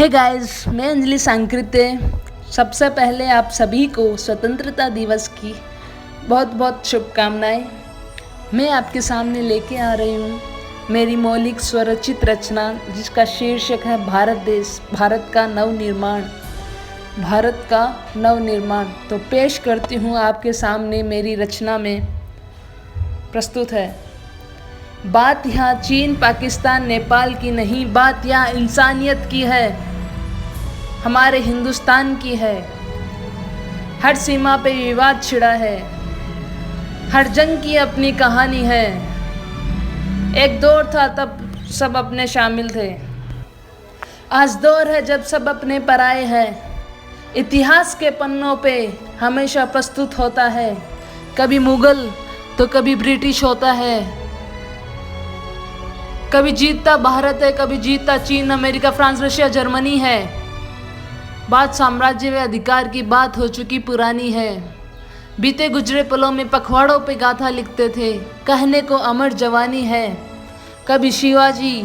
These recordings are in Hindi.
हे गाइस, मैं अंजलि सांकृत्य। सबसे पहले आप सभी को स्वतंत्रता दिवस की बहुत बहुत शुभकामनाएं। मैं आपके सामने लेके आ रही हूँ मेरी मौलिक स्वरचित रचना, जिसका शीर्षक है भारत देश, भारत का नवनिर्माण। भारत का नवनिर्माण तो पेश करती हूँ आपके सामने। मेरी रचना में प्रस्तुत है। बात यहाँ चीन, पाकिस्तान, नेपाल की नहीं, बात यहाँ इंसानियत की है, हमारे हिंदुस्तान की है। हर सीमा पे विवाद छिड़ा है, हर जंग की अपनी कहानी है। एक दौर था तब सब अपने शामिल थे, आज दौर है जब सब अपने पराए हैं। इतिहास के पन्नों पे हमेशा प्रस्तुत होता है, कभी मुगल तो कभी ब्रिटिश होता है। कभी जीतता भारत है, कभी जीतता चीन, अमेरिका, फ्रांस, रशिया, जर्मनी है। बात साम्राज्य व अधिकार की बात हो चुकी पुरानी है। बीते गुजरे पलों में पखवाड़ों पे गाथा लिखते थे, कहने को अमर जवानी है। कभी शिवाजी,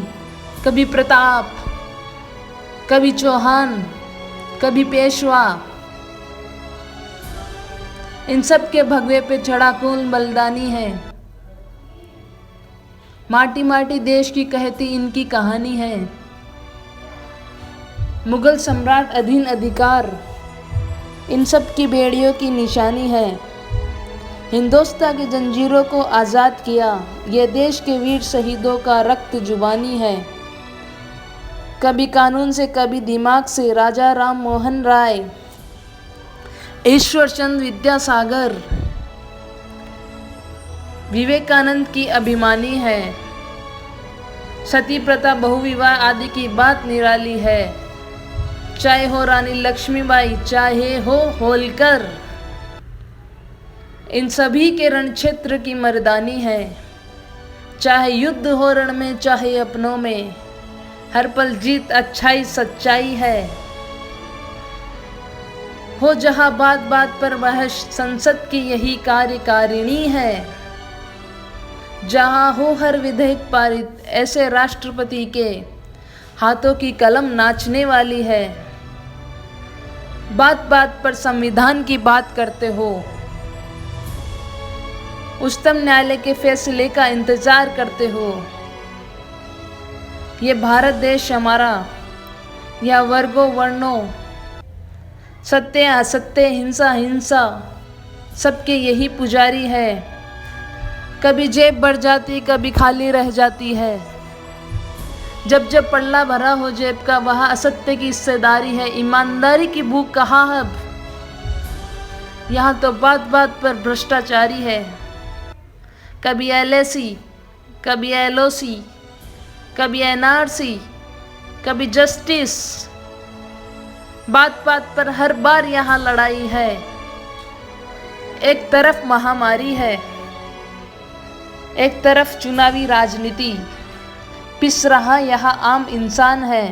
कभी प्रताप, कभी चौहान, कभी पेशवा, इन सब के भगवे पे चढ़ा कौन बलिदानी है। माटी माटी देश की कहती इनकी कहानी है। मुगल सम्राट, अधीन अधिकार, इन सब की बेड़ियों की निशानी है। हिंदुस्तान की जंजीरों को आज़ाद किया, ये देश के वीर शहीदों का रक्त जुबानी है। कभी कानून से, कभी दिमाग से, राजा राम मोहन राय, ईश्वर चंद्र विद्यासागर, विवेकानंद की अभिमानी है। सती प्रथा, बहुविवाह आदि की बात निराली है। चाहे हो रानी लक्ष्मीबाई, चाहे हो होलकर, इन सभी के रण क्षेत्र की मर्दानी है। चाहे युद्ध हो रण में, चाहे अपनों में, हर पल जीत अच्छाई सच्चाई है। हो जहां बात बात पर बहस, संसद की यही कार्यकारिणी है। जहां हो हर विधेयक पारित, ऐसे राष्ट्रपति के हाथों की कलम नाचने वाली है। बात बात पर संविधान की बात करते हो, उच्चतम न्यायालय के फैसले का इंतजार करते हो। ये भारत देश हमारा, यह वर्गों वर्णों, सत्य असत्य, हिंसा हिंसा, सबके यही पुजारी है। कभी जेब भर जाती, कभी खाली रह जाती है। जब जब पल्ला भरा हो जेब का, वहाँ असत्य की हिस्सेदारी है। ईमानदारी की भूख कहाँ है अब, यहाँ तो बात बात पर भ्रष्टाचारी है। कभी LAC, कभी LOC, कभी NRC, कभी जस्टिस, बात बात पर हर बार यहाँ लड़ाई है। एक तरफ महामारी है, एक तरफ चुनावी राजनीति, पिस रहा यहाँ आम इंसान है।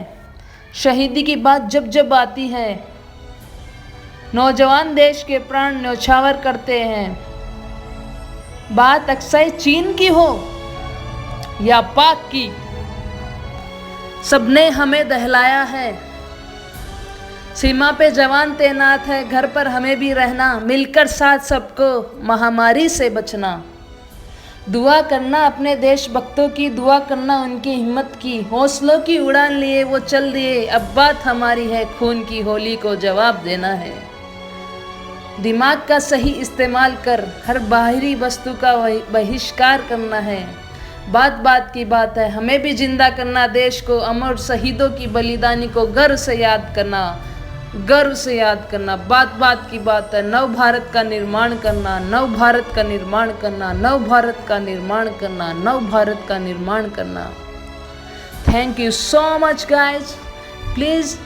शहीदी की बात जब जब आती है, नौजवान देश के प्राण न्यौछावर करते हैं। बात अक्सर चीन की हो या पाक की, सबने हमें दहलाया है। सीमा पे जवान तैनात है, घर पर हमें भी रहना, मिलकर साथ सबको महामारी से बचना। दुआ करना अपने देशभक्तों की, दुआ करना उनकी हिम्मत की। हौसलों की उड़ान लिए वो चल दिए, अब बात हमारी है, खून की होली को जवाब देना है। दिमाग का सही इस्तेमाल कर, हर बाहरी वस्तु का बहिष्कार करना है। बात बात की बात है, हमें भी जिंदा करना देश को, अमर शहीदों की बलिदानी को गर्व से याद करना, गर्व से याद करना। बात बात की बात है, नव भारत का निर्माण करना, नव भारत का निर्माण करना, नव भारत का निर्माण करना, नव भारत का निर्माण करना। Thank you so much guys. Please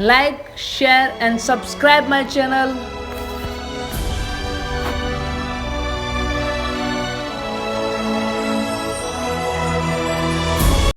like, share and subscribe my channel.